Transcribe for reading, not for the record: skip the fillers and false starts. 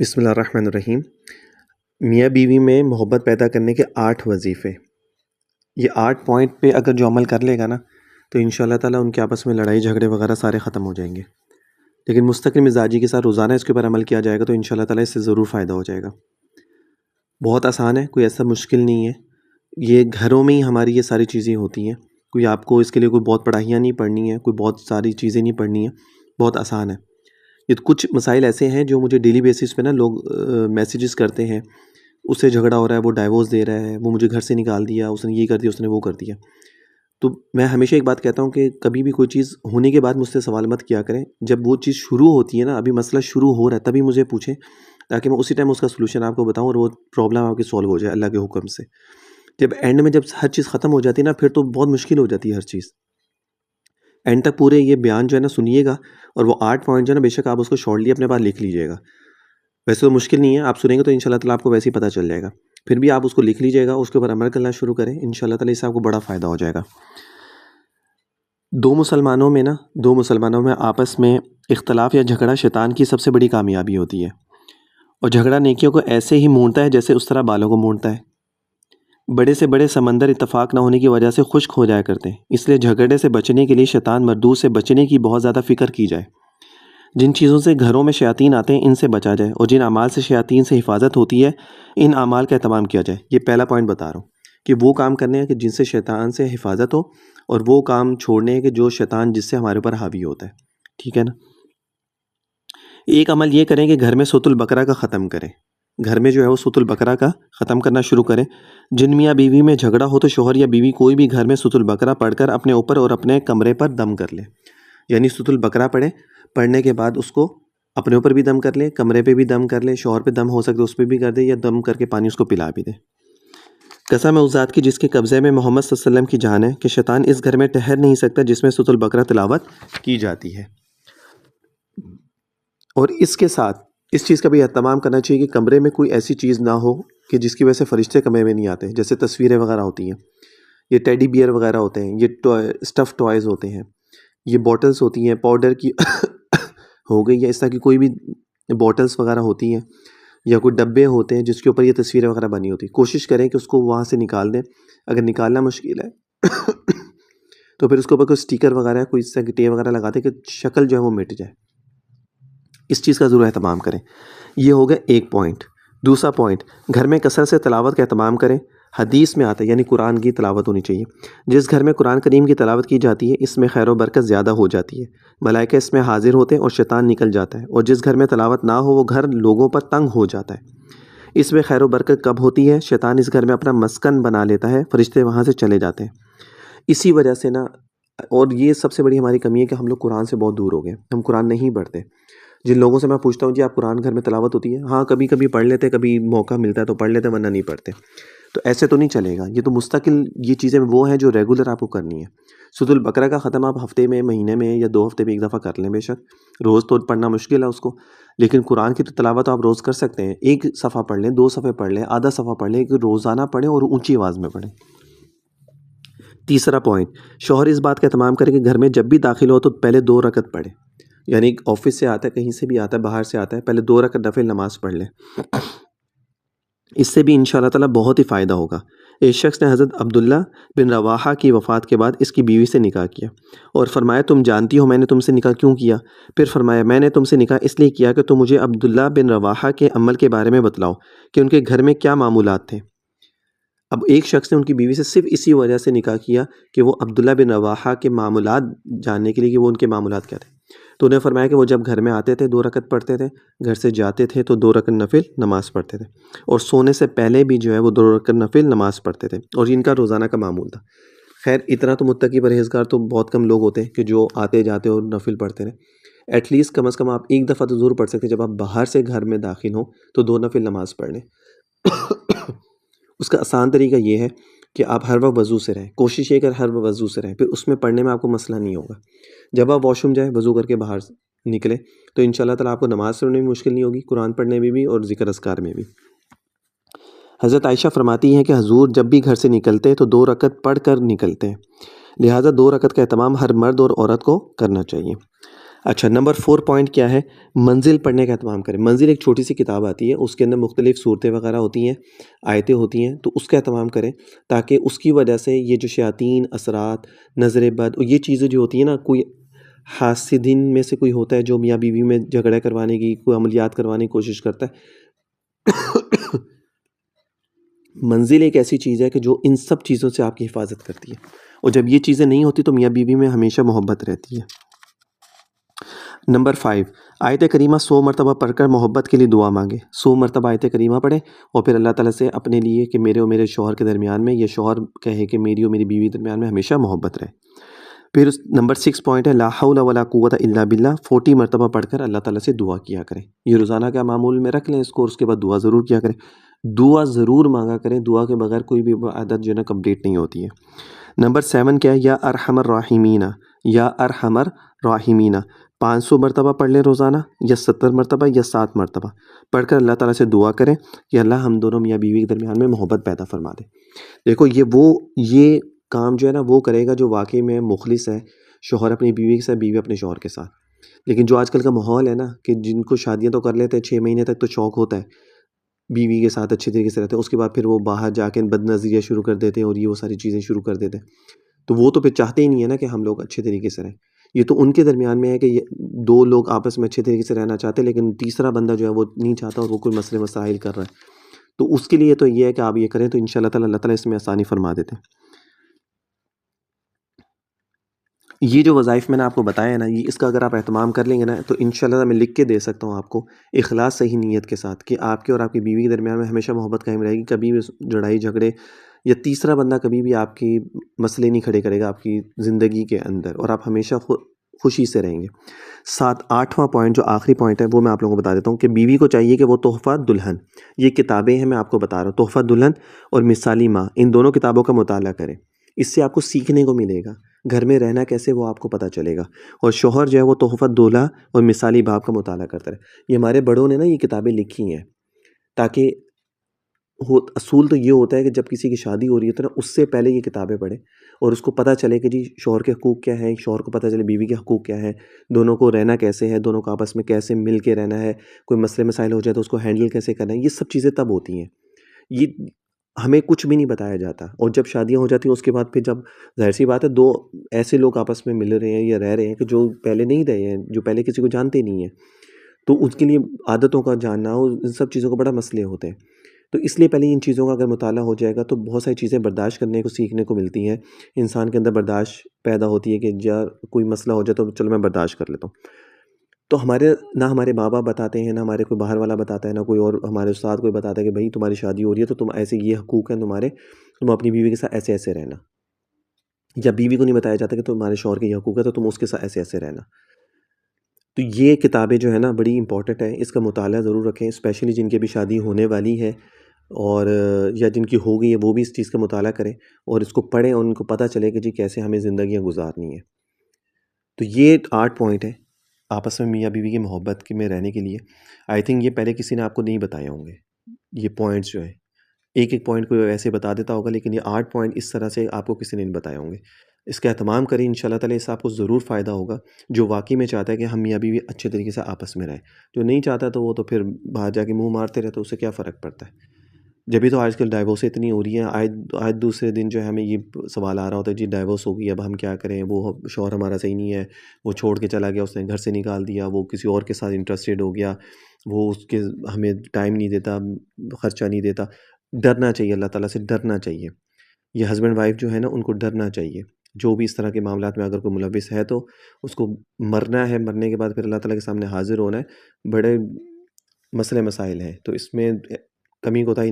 بسم اللہ الرحمن الرحیم۔ میاں بیوی میں محبت پیدا کرنے کے 8 وظیفے، یہ 8 پوائنٹ پہ اگر جو عمل کر لے گا نا تو انشاءاللہ تعالیٰ ان کے آپس میں لڑائی جھگڑے وغیرہ سارے ختم ہو جائیں گے۔ لیکن مستقل مزاجی کے ساتھ روزانہ اس کے اوپر عمل کیا جائے گا تو انشاءاللہ تعالیٰ اس سے ضرور فائدہ ہو جائے گا۔ بہت آسان ہے، کوئی ایسا مشکل نہیں ہے، یہ گھروں میں ہی ہماری یہ ساری چیزیں ہوتی ہیں۔ کوئی آپ کو اس کے لیے کوئی بہت پڑھائیاں نہیں پڑھنی ہے، کوئی بہت ساری چیزیں نہیں پڑھنی ہیں، بہت آسان ہے۔ یہ کچھ مسائل ایسے ہیں جو مجھے ڈیلی بیسس پہ نا لوگ میسیجز کرتے ہیں، اس سے جھگڑا ہو رہا ہے، وہ ڈائیورس دے رہا ہے، وہ مجھے گھر سے نکال دیا، اس نے یہ کر دیا، اس نے وہ کر دیا۔ تو میں ہمیشہ ایک بات کہتا ہوں کہ کبھی بھی کوئی چیز ہونے کے بعد مجھ سے سوال مت کیا کریں، جب وہ چیز شروع ہوتی ہے نا، ابھی مسئلہ شروع ہو رہا ہے تبھی مجھے پوچھیں، تاکہ میں اسی ٹائم اس کا سلوشن آپ کو بتاؤں اور وہ پرابلم آپ کی سولو ہو جائے اللہ کے حکم سے۔ جب اینڈ میں جب ہر چیز ختم ہو جاتی ہے نا، پھر تو بہت مشکل ہو جاتی ہے ہر چیز۔ اینڈ تک پورے یہ بیان جو ہے نا سنیے گا، اور وہ 8 پوائنٹ جو ہے نا بے شک آپ اس کو شارٹلی اپنے پاس لکھ لیجیے گا۔ ویسے تو مشکل نہیں ہے، آپ سنیں گے تو انشاءاللہ تعالیٰ آپ کو ویسے ہی پتہ چل جائے گا، پھر بھی آپ اس کو لکھ لیجیے گا، اس کے اوپر عمل کرنا شروع کریں، انشاءاللہ تعالیٰ اس سے آپ کو بڑا فائدہ ہو جائے گا۔ دو مسلمانوں میں آپس میں اختلاف یا جھگڑا شیطان کی سب سے بڑی کامیابی ہوتی ہے، اور جھگڑا نیکیوں کو ایسے ہی مونڈتا ہے جیسے اس طرح بالوں کو مونڈتا ہے۔ بڑے سے بڑے سمندر اتفاق نہ ہونے کی وجہ سے خشک ہو جایا کرتے ہیں، اس لیے جھگڑے سے بچنے کے لیے شیطان مردود سے بچنے کی بہت زیادہ فکر کی جائے۔ جن چیزوں سے گھروں میں شیاطین آتے ہیں ان سے بچا جائے، اور جن اعمال سے شیاطین سے حفاظت ہوتی ہے ان اعمال کا اہتمام کیا جائے۔ یہ پہلا پوائنٹ بتا رہا ہوں کہ وہ کام کرنے ہیں کہ جن سے شیطان سے حفاظت ہو، اور وہ کام چھوڑنے ہیں کہ جو شیطان جس سے ہمارے اوپر حاوی ہوتا ہے، ٹھیک ہے نا۔ ایک عمل یہ کریں کہ گھر میں سوت البقرہ کا ختم کریں، گھر میں جو ہے وہ سوت البقرہ کا ختم کرنا شروع کریں۔ جن میاں بیوی میں جھگڑا ہو تو شوہر یا بیوی کوئی بھی گھر میں سوت البقرہ پڑھ کر اپنے اوپر اور اپنے کمرے پر دم کر لے، یعنی سوت البقرہ پڑھنے کے بعد اس کو اپنے اوپر بھی دم کر لے، کمرے پہ بھی دم کر لے، شوہر پہ دم ہو سکتا ہے اس پہ بھی کر دے، یا دم کر کے پانی اس کو پلا بھی دے۔ قسم ہے اس ذات کی جس کے قبضے میں محمد صلی اللہ علیہ وسلم کی جان ہے کہ شیطان اس گھر میں ٹھہر نہیں سکتا جس میں سورۃ البقرہ تلاوت کی جاتی ہے۔ اور اس کے ساتھ اس چیز کا بھی اہتمام کرنا چاہیے کہ کمرے میں کوئی ایسی چیز نہ ہو کہ جس کی وجہ سے فرشتے کمرے میں نہیں آتے، جیسے تصویریں وغیرہ ہوتی ہیں، یہ ٹیڈی بیئر وغیرہ ہوتے ہیں، یہ اسٹف ٹوائز ہوتے ہیں، یہ بوٹلز ہوتی ہیں پاؤڈر کی ہو گئی، یا اس طرح کی کوئی بھی بوٹلز وغیرہ ہوتی ہیں، یا کوئی ڈبے ہوتے ہیں جس کے اوپر یہ تصویریں وغیرہ بنی ہوتی ہیں، کوشش کریں کہ اس کو وہاں سے نکال دیں۔ اگر نکالنا مشکل ہے تو پھر اس کے اوپر کوئی سٹیکر وغیرہ کوئی اس طرح کی ٹیپ وغیرہ لگا دیں کہ شکل جو ہے وہ مٹ جائے۔ اس چیز کا ضرور اہتمام کریں۔ یہ ہو گیا ایک پوائنٹ۔ دوسرا پوائنٹ، گھر میں کثرت سے تلاوت کا اہتمام کریں۔ حدیث میں آتا ہے یعنی قرآن کی تلاوت ہونی چاہیے۔ جس گھر میں قرآن کریم کی تلاوت کی جاتی ہے اس میں خیر و برکت زیادہ ہو جاتی ہے، ملائکہ اس میں حاضر ہوتے ہیں اور شیطان نکل جاتا ہے، اور جس گھر میں تلاوت نہ ہو وہ گھر لوگوں پر تنگ ہو جاتا ہے۔ اس میں خیر و برکت کب ہوتی ہے؟ شیطان اس گھر میں اپنا مسکن بنا لیتا ہے، فرشتے وہاں سے چلے جاتے ہیں۔ اسی وجہ سے نا، اور یہ سب سے بڑی ہماری کمی ہے کہ ہم لوگ قرآن سے بہت دور ہو گئے، ہم قرآن نہیں پڑھتے۔ جن لوگوں سے میں پوچھتا ہوں جی آپ قرآن گھر میں تلاوت ہوتی ہے؟ ہاں کبھی کبھی پڑھ لیتے، کبھی موقع ملتا ہے تو پڑھ لیتے، ورنہ نہیں پڑھتے۔ تو ایسے تو نہیں چلے گا، یہ تو مستقل یہ چیزیں وہ ہیں جو ریگولر آپ کو کرنی ہے۔ سورۃ البقرہ کا ختم آپ ہفتے میں، مہینے میں، یا 2 ہفتے میں ایک دفعہ کر لیں، بے شک روز تو پڑھنا مشکل ہے اس کو، لیکن قرآن کی تو تلاوت آپ روز کر سکتے ہیں۔ 1 صفحہ پڑھ لیں، 2 صفحے پڑھ لیں، آدھا صفحہ پڑھ لیں، کہ روزانہ پڑھیں اور اونچی آواز میں پڑھیں۔ تیسرا پوائنٹ، شوہر اس بات کا اہتمام کرے کہ گھر میں جب بھی داخل ہو تو پہلے 2 رکعت پڑھے، یعنی آفس سے آتا ہے، کہیں سے بھی آتا ہے، باہر سے آتا ہے، پہلے 2 رکعت نفل نماز پڑھ لے۔ اس سے بھی انشاءاللہ تعالیٰ بہت ہی فائدہ ہوگا۔ ایک شخص نے حضرت عبداللہ بن رواحہ کی وفات کے بعد اس کی بیوی سے نکاح کیا، اور فرمایا تم جانتی ہو میں نے تم سے نکاح کیوں کیا؟ پھر فرمایا میں نے تم سے نکاح اس لیے کیا کہ تم مجھے عبداللہ بن رواحہ کے عمل کے بارے میں بتلاؤ کہ ان کے گھر میں کیا معمولات تھے۔ اب ایک شخص نے ان کی بیوی سے صرف اسی وجہ سے نکاح کیا کہ وہ عبداللہ بن رواحہ کے معمولات جاننے کے لیے کہ وہ ان کے معمولات کیا تھے۔ تو انہیں فرمایا کہ وہ جب گھر میں آتے تھے 2 رکعت پڑھتے تھے، گھر سے جاتے تھے تو 2 رکعت نفل نماز پڑھتے تھے، اور سونے سے پہلے بھی جو ہے وہ 2 رکعت نفل نماز پڑھتے تھے، اور ان کا روزانہ کا معمول تھا۔ خیر اتنا تو متقی پرہیزگار تو بہت کم لوگ ہوتے ہیں کہ جو آتے جاتے اور نفل پڑھتے رہیں۔ ایٹ لیسٹ کم از کم آپ ایک دفعہ تو ضرور پڑھ سکتے ہیں، جب آپ باہر سے گھر میں داخل ہوں تو 2 نفل نماز پڑھ لیں۔ اس کا آسان طریقہ یہ ہے کہ آپ ہر وقت وضو سے رہیں، کوشش یہ کر ہر وقت وضو سے رہیں، پھر اس میں پڑھنے میں آپ کو مسئلہ نہیں ہوگا۔ جب آپ واش روم جائیں وضو کر کے باہر نکلے تو انشاءاللہ تعالیٰ آپ کو نماز پڑھنے میں مشکل نہیں ہوگی، قرآن پڑھنے میں بھی اور ذکر اذکار میں بھی۔ حضرت عائشہ فرماتی ہیں کہ حضور جب بھی گھر سے نکلتے تو 2 رکعت پڑھ کر نکلتے ہیں، لہٰذا 2 رکعت کا اہتمام ہر مرد اور عورت کو کرنا چاہیے۔ اچھا، نمبر 4 پوائنٹ کیا ہے؟ منزل پڑھنے کا اہتمام کریں. منزل ایک چھوٹی سی کتاب آتی ہے، اس کے اندر مختلف صورتیں وغیرہ ہوتی ہیں، آیتیں ہوتی ہیں، تو اس کا اہتمام کریں تاکہ اس کی وجہ سے یہ جو شیاطین اثرات، نظر بد اور یہ چیزیں جو ہوتی ہیں نا، کوئی حاسدین میں سے کوئی ہوتا ہے جو میاں بیوی میں جھگڑا کروانے کی، کوئی عملیات کروانے کی کوشش کرتا ہے. منزل ایک ایسی چیز ہے کہ جو ان سب چیزوں سے آپ کی حفاظت کرتی ہے، اور جب یہ چیزیں نہیں ہوتی تو میاں بیوی میں ہمیشہ محبت رہتی ہے. نمبر 5، آیت کریمہ 100 مرتبہ پڑھ کر محبت کے لیے دعا مانگے. 100 مرتبہ آیت کریمہ پڑھیں اور پھر اللہ تعالیٰ سے اپنے لیے کہ میرے اور میرے شوہر کے درمیان میں، یہ شوہر کہے کہ میری اور میری بیوی کے درمیان میں ہمیشہ محبت رہے. پھر نمبر 6 پوائنٹ ہے لا حول ولا قوت الا باللہ. 40 مرتبہ پڑھ کر اللہ تعالیٰ سے دعا کیا کریں. یہ روزانہ کا معمول میں رکھ لیں اس کو، اس کے بعد دعا ضرور کیا کریں. دعا ضرور مانگا کریں، دعا کے بغیر کوئی بھی عادت جو ہے نا کمپلیٹ نہیں ہوتی ہے. نمبر 7 کیا ہے؟ یا ارحم الراحمین، یا ارحم الراحمین. 500 مرتبہ پڑھ لیں روزانہ، یا 70 مرتبہ، یا 7 مرتبہ پڑھ کر اللہ تعالیٰ سے دعا کریں کہ اللہ ہم دونوں میاں بیوی کے درمیان میں محبت پیدا فرما دے. دیکھو یہ کام جو ہے نا وہ کرے گا جو واقعی میں مخلص ہے، شوہر اپنی بیوی کے ساتھ، بیوی اپنے شوہر کے ساتھ. لیکن جو آج کل کا ماحول ہے نا کہ جن کو شادیاں تو کر لیتے ہیں 6 مہینے تک تو شوق ہوتا ہے، بیوی کے ساتھ اچھے طریقے سے رہتے ہیں، اس کے بعد پھر وہ باہر جا کے بد نظریہ شروع کر دیتے ہیں اور یہ وہ ساری چیزیں شروع کر دیتے ہیں. تو وہ تو پھر چاہتے ہی نہیں ہے نا کہ ہم لوگ اچھے طریقے سے رہیں. یہ تو ان کے درمیان میں ہے کہ یہ 2 لوگ آپس میں اچھے طریقے سے رہنا چاہتے ہیں، لیکن تیسرا بندہ جو ہے وہ نہیں چاہتا اور وہ کوئی مسئلے مسائل کر رہا ہے. تو اس کے لیے تو یہ ہے کہ آپ یہ کریں تو انشاءاللہ تعالیٰ اللہ تعالیٰ اس میں آسانی فرما دیتے ہیں. یہ جو وظائف میں نے آپ کو بتایا ہے نا، اس کا اگر آپ اہتمام کر لیں گے نا تو انشاءاللہ میں لکھ کے دے سکتا ہوں آپ کو اخلاص صحیح نیت کے ساتھ کہ آپ کے اور آپ کی بیوی کے درمیان میں ہمیشہ محبت قائم رہے گی. کبھی بھی لڑائی جھگڑے یا تیسرا بندہ کبھی بھی آپ کی مسئلے نہیں کھڑے کرے گا آپ کی زندگی کے اندر، اور آپ ہمیشہ خوشی سے رہیں گے. 8واں پوائنٹ جو آخری پوائنٹ ہے وہ میں آپ لوگوں کو بتا دیتا ہوں کہ بیوی کو چاہیے کہ وہ تحفہ دلہن، یہ کتابیں ہیں میں آپ کو بتا رہا ہوں، تحفہ دلہن اور مثالی ماں، ان دونوں کتابوں کا مطالعہ کریں. اس سے آپ کو سیکھنے کو ملے گا گھر میں رہنا کیسے، وہ آپ کو پتہ چلے گا. اور شوہر جو ہے وہ تحفہ دولہا اور مثالی باپ کا مطالعہ کرتا رہے. یہ ہمارے بڑوں نے نا یہ کتابیں لکھی ہیں تاکہ اصول تو یہ ہوتا ہے کہ جب کسی کی شادی ہو رہی ہے تو نا اس سے پہلے یہ کتابیں پڑھیں اور اس کو پتہ چلے کہ جی شوہر کے حقوق کیا ہیں، شوہر کو پتہ چلے بیوی کے حقوق کیا ہیں، دونوں کو رہنا کیسے ہے، دونوں کو آپس میں کیسے مل کے رہنا ہے، کوئی مسئلے مسائل ہو جائے تو اس کو ہینڈل کیسے کرنا ہے. یہ سب چیزیں تب ہوتی ہیں، یہ ہمیں کچھ بھی نہیں بتایا جاتا. اور جب شادیاں ہو جاتی ہیں اس کے بعد پھر جب ظاہر سی بات ہے 2 ایسے لوگ آپس میں مل رہے ہیں یا رہ رہے ہیں کہ جو پہلے نہیں رہے ہیں، جو پہلے کسی کو جانتے نہیں ہیں، تو اس کے لیے عادتوں کا جاننا اور ان سب چیزوں کو بڑا مسئلے ہوتے ہیں. تو اس لیے پہلے ان چیزوں کا اگر مطالعہ ہو جائے گا تو بہت ساری چیزیں برداشت کرنے کو سیکھنے کو ملتی ہیں. انسان کے اندر برداشت پیدا ہوتی ہے کہ یار کوئی مسئلہ ہو جائے تو چلو میں برداشت کر لیتا ہوں. تو نہ ہمارے ماں باپ بتاتے ہیں، نہ ہمارے کوئی باہر والا بتاتا ہے، نہ کوئی اور ہمارے استاد کوئی بتاتا ہے کہ بھائی تمہاری شادی ہو رہی ہے تو تم ایسے یہ حقوق ہیں تمہارے، تم اپنی بیوی کے ساتھ ایسے ایسے رہنا. یا بیوی کو نہیں بتایا جاتا کہ تمہارے شوہر کے یہ حقوق ہے تو تم اس کے ساتھ ایسے ایسے رہنا. تو یہ کتابیں جو ہے نا بڑی امپورٹنٹ ہیں، اس کا مطالعہ ضرور رکھیں، اسپیشلی جن کی بھی شادی ہونے والی ہے اور یا جن کی ہو گئی ہے وہ بھی اس چیز کا مطالعہ کریں اور اس کو پڑھیں اور ان کو پتہ چلے کہ جی کیسے ہمیں زندگیاں گزارنی ہیں. تو یہ 8 پوائنٹ ہیں آپس میں میاں بیوی کی محبت میں رہنے کے لیے. آئی تھنک یہ پہلے کسی نے آپ کو نہیں بتائے ہوں گے یہ پوائنٹس جو ہیں. ایک پوائنٹ کو ایسے بتا دیتا ہوگا لیکن یہ 8 پوائنٹ اس طرح سے آپ کو کسی نے نہیں بتائے ہوں گے. اس کا اہتمام کریں، انشاءاللہ تعالیٰ اس سے آپ کو ضرور فائدہ ہوگا. جو واقعی میں چاہتا ہے کہ ہم میاں بیوی اچھے طریقے سے آپس میں رہیں، جو نہیں چاہتا تو وہ تو پھر باہر جا کے منہ مارتے رہے تو اس سے کیا فرق پڑتا ہے. جبھی تو آج کل ڈائیورس اتنی ہو رہی ہیں، آج دوسرے دن جو ہے ہمیں یہ سوال آ رہا ہوتا ہے جی ڈائیورس ہو گئی اب ہم کیا کریں، وہ شوہر ہمارا صحیح نہیں ہے، وہ چھوڑ کے چلا گیا، اس نے گھر سے نکال دیا، وہ کسی اور کے ساتھ انٹرسٹیڈ ہو گیا، وہ اس کے ہمیں ٹائم نہیں دیتا، خرچہ نہیں دیتا. ڈرنا چاہیے، اللہ تعالیٰ سے ڈرنا چاہیے. یہ ہسبینڈ وائف جو ہے نا ان کو ڈرنا چاہیے. جو بھی اس طرح کے معاملات میں اگر کوئی ملوث ہے تو اس کو مرنا ہے، مرنے کے بعد پھر اللہ تعالیٰ کے سامنے حاضر ہونا ہے. بڑے مسئلے مسائل ہیں تو اس میں کمی کوتاہی